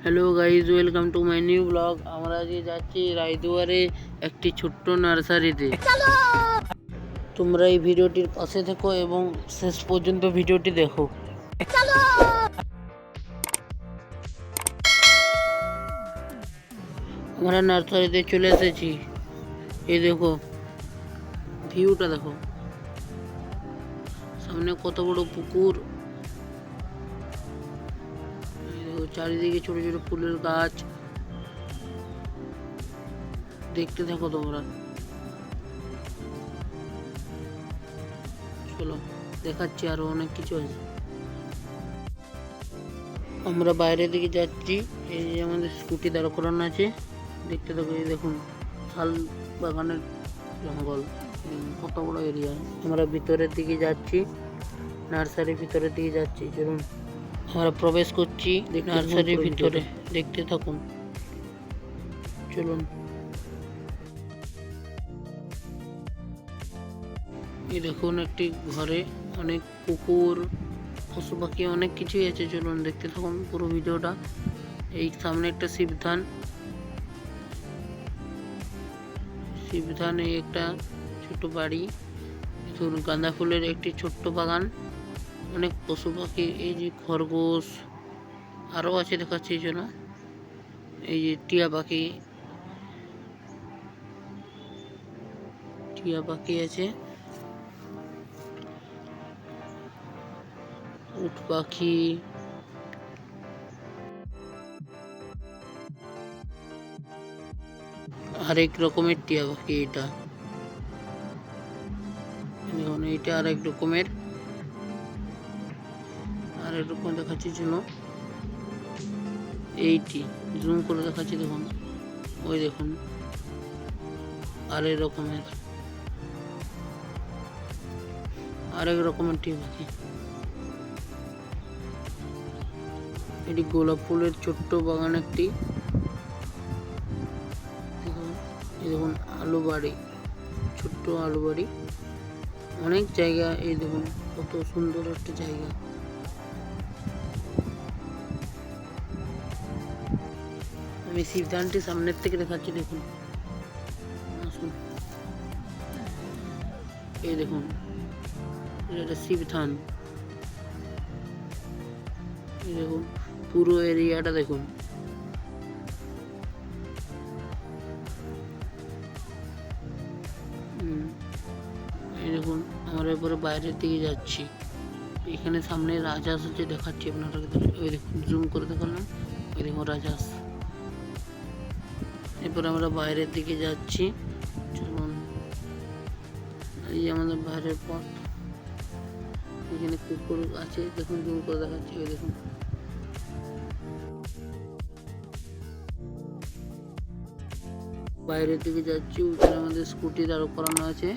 Hello guys, welcome to my new blog. আমরা আজকে যাচ্ছি রায়দুয়ারে একটি ছোট্ট নার্সারিতে। তোমরা এই ভিডিওটির পাশে থেকো এবং শেষ পর্যন্ত ভিডিওটি দেখো। আমরা নার্সারিতে চলে এসেছি। এই দেখো, ভিউটা দেখো, সামনে কত বড় পুকুর। চারিদিকে ছোট ছোট ফুলের গাছ। দেখতে থাকো তোমরা। চলো দেখাচ্ছি, আরো অনেক কিছু আছে। আমরা বাইরের দিকে যাচ্ছি। এই যে আমাদের স্কুটি দাঁড় করানো আছে, দেখতে থাকো। এই দেখুন, শাল বাগানের জঙ্গল, কত বড় এরিয়া। আমরা ভিতরের দিকে যাচ্ছি, নার্সারির ভিতরের দিকে যাচ্ছি। চলুন আমরা প্রবেশ করছি নার্সারির ভিতরে, দেখতে থাকুন। চলুন। এই দেখুন, একটি ঘরে অনেক কুকুর, পশু পাখি, অনেক কিছুই আছে। চলুন দেখতে থাকুন পুরো ভিডিওটা। এই সামনে একটা শিবধান, এই একটা ছোট বাড়ি। দেখুন, গাঁদা ফুলের একটি ছোট্ট বাগান, অনেক পশু পাখি। এই যে খরগোশ, আরও আছে দেখাচ্ছি। জন্য এই যে টিয়া পাখি আছে, উট পাখি, আরেক রকমের টিয়া পাখি। এটা দেখুন, এইটা আরেক রকমের, আরেক রকম দেখাচ্ছি। জন্য এইটি জুম করে দেখাচ্ছি। দেখুন, ওই দেখুন, আরেক রকমের টিয়া পাখি। এটি গোলাপ ফুলের ছোট্ট বাগান একটি। দেখুন, আলু বাড়ি, ছোট্ট আলু বাড়ি, অনেক জায়গা। এই দেখুন, কত সুন্দর একটা জায়গা। আমি শিবধানটি সামনের থেকে দেখাচ্ছি। দেখুন, আসুন। এই দেখুন, এটা শিবধান। এই দেখুন, পুরো এরিয়াটা দেখুন। এই দেখুন, আমরা এরপরে বাইরের দিকে যাচ্ছি। এখানে সামনে রাজহাঁস আছে, দেখাচ্ছি আপনারা। ওই দেখুন, জুম করে দেখালাম। ওই দেখুন রাজহাঁস। এরপর আমরা বাইরের দিকে যাচ্ছি। চলুন, এই আমাদের বাইরের পথ। এখানে কুকুর আছে, দেখুন, জুম করে দেখাচ্ছি। ওই দেখুন, বাইরের দিকে যাচ্ছি। ওখানে আমাদের স্কুটি দাঁড় করানো আছে।